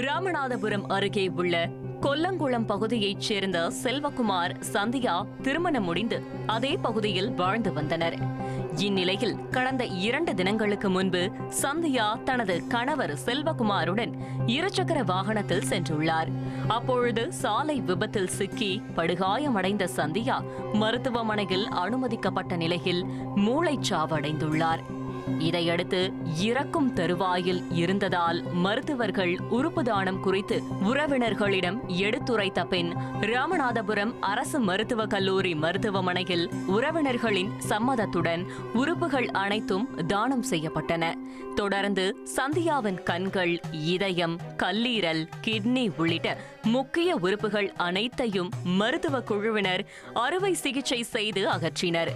ராமநாதபுரம் அருகே உள்ள கொல்லங்குளம் பகுதியைச் சேர்ந்த செல்வகுமார், சந்தியா திருமணம் முடிந்து அதே பகுதியில் வாழ்ந்து வந்தனர். இந்நிலையில் கடந்த 2 தினங்களுக்கு முன்பு சந்தியா தனது கணவர் செல்வகுமாருடன் இருசக்கர வாகனத்தில் சென்றுள்ளார். அப்பொழுது சாலை விபத்தில் சிக்கி படுகாயமடைந்த சந்தியா மருத்துவமனையில் அனுமதிக்கப்பட்ட நிலையில் மூளைச்சாவடைந்துள்ளார். இதையடுத்து இறக்கும் தருவாயில் இருந்ததால் மருத்துவர்கள் உறுப்பு தானம் குறித்து உறவினர்களிடம் எடுத்துரைத்த பின் ராமநாதபுரம் அரசு மருத்துவக் கல்லூரி மருத்துவமனையில் உறவினர்களின் சம்மதத்துடன் உறுப்புகள் அனைத்தும் தானம் செய்யப்பட்டன. தொடர்ந்து சந்தியாவின் கண்கள், இதயம், கல்லீரல், கிட்னி உள்ளிட்ட முக்கிய உறுப்புகள் அனைத்தையும் மருத்துவ குழுவினர் அறுவை சிகிச்சை செய்து அகற்றினர்.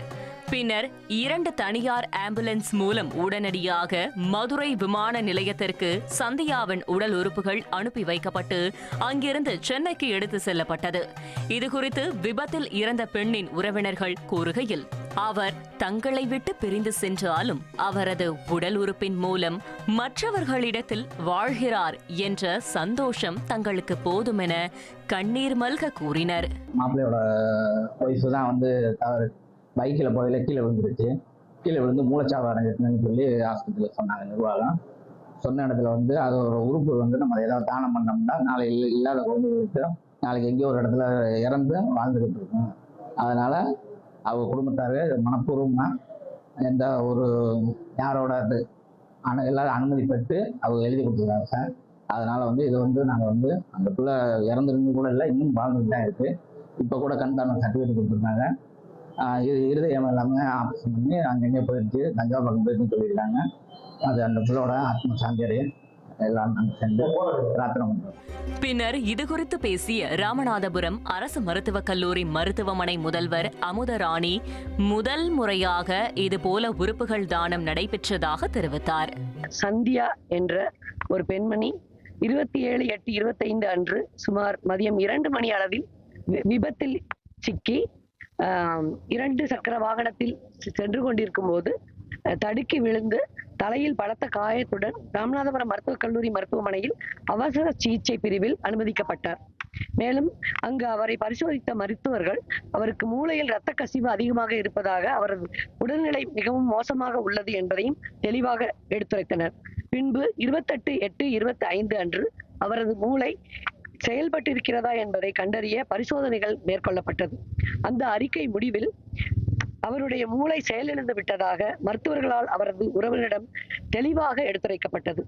பின்னர் 2 தனியார் ஆம்புலன்ஸ் மூலம் உடனடியாக மதுரை விமான நிலையத்திற்கு சந்தியாவின் உடல் உறுப்புகள் அனுப்பி வைக்கப்பட்டு அங்கிருந்து சென்னைக்கு எடுத்து செல்லப்பட்டது. இதுகுறித்து விபத்தில் இறந்த பெண்ணின் உறவினர்கள் கூறுகையில், அவர் தங்களை விட்டு பிரிந்து சென்றாலும் அவரது உடல் உறுப்பின் மூலம் மற்றவர்களிடத்தில் வாழ்கிறார் என்ற சந்தோஷம் தங்களுக்கு போதுமென கண்ணீர் மல்க கூறினர். பைக்கில் போகையில் கீழே விழுந்துருச்சு. கீழே விழுந்து மூளைச்சாவு அடைஞ்சிட்டுன்னு சொல்லி ஆஸ்பத்திரியில் சொன்னாங்க நிர்வாகம். சொன்ன இடத்துல அது ஒரு உறுப்பு நம்ம ஏதாவது தானம் பண்ணோம்னா நாளை இல்லாத குழந்தைகளுக்கு நாளைக்கு எங்கேயோ ஒரு இடத்துல இறந்து வாழ்ந்துக்கிட்டு இருக்கும். அதனால் அவங்க குடும்பத்தார் மனப்பூர்வமாக எந்த ஒரு யாரோட எல்லாரும் அனுமதி பெற்று அவங்க எழுதி கொடுத்துருக்காங்க சார். அதனால் இது நாங்கள் அந்த பிள்ளை இறந்துருந்து கூட இல்லை, இன்னும் வாழ்ந்துட்டு தான் இருக்குது. இப்போ கூட கண்தான சர்டிஃபிகேட் கொடுத்துருக்காங்க. இருதயம் எல்லாமே ஆப்ரேஷன் பண்ணி அங்கங்கே போயிடுச்சு, தஞ்சாவூர் பக்கம் போயிடுச்சுன்னு சொல்லியிருக்காங்க. அது அந்த பிள்ளோட ஆத்ம சாந்தியடைய எல்லாம் நாங்கள் சென்று பிரார்த்தனை பண்ணுறோம். பின்னர் இதுகுறித்து பேசிய ராமநாதபுரம் அரசு மருத்துவக் கல்லூரி மருத்துவமனை முதல்வர் அமுதராணி, முதல் முறையாக இதுபோல உறுப்புகள் தானம் நடைபெற்றதாக தெரிவித்தார். சந்தியா என்ற ஒரு பெண்மணி 27/8/25 அன்று சுமார் மதியம் 2 மணி அளவில் விபத்தில் சிக்கி 2 சக்கர வாகனத்தில் சென்று கொண்டிருக்கும் போது தடுக்கி விழுந்து தலையில் பலத்த காயத்துடன் ராமநாதபுரம் மருத்துவக் கல்லூரி மருத்துவமனையில் அவசர சிகிச்சை பிரிவில் அனுமதிக்கப்பட்டார். மேலும் அங்கு அவரை பரிசோதித்த மருத்துவர்கள் அவருக்கு மூளையில் இரத்த கசிவு அதிகமாக இருப்பதாக, அவரது உடல்நிலை மிகவும் மோசமாக உள்ளது என்பதையும் தெளிவாக எடுத்துரைத்தனர். பின்பு 28/8/25 அன்று அவரது மூளை செயல்பட்டிருக்கிறதா என்பதை கண்டறிய பரிசோதனைகள் மேற்கொள்ளப்பட்டது. அந்த அறிக்கை முடிவில் அவருடைய மூளை செயலிழந்து விட்டதாக மருத்துவர்களால் அவரது உறவினரிடம் தெளிவாக எடுத்துரைக்கப்பட்டது.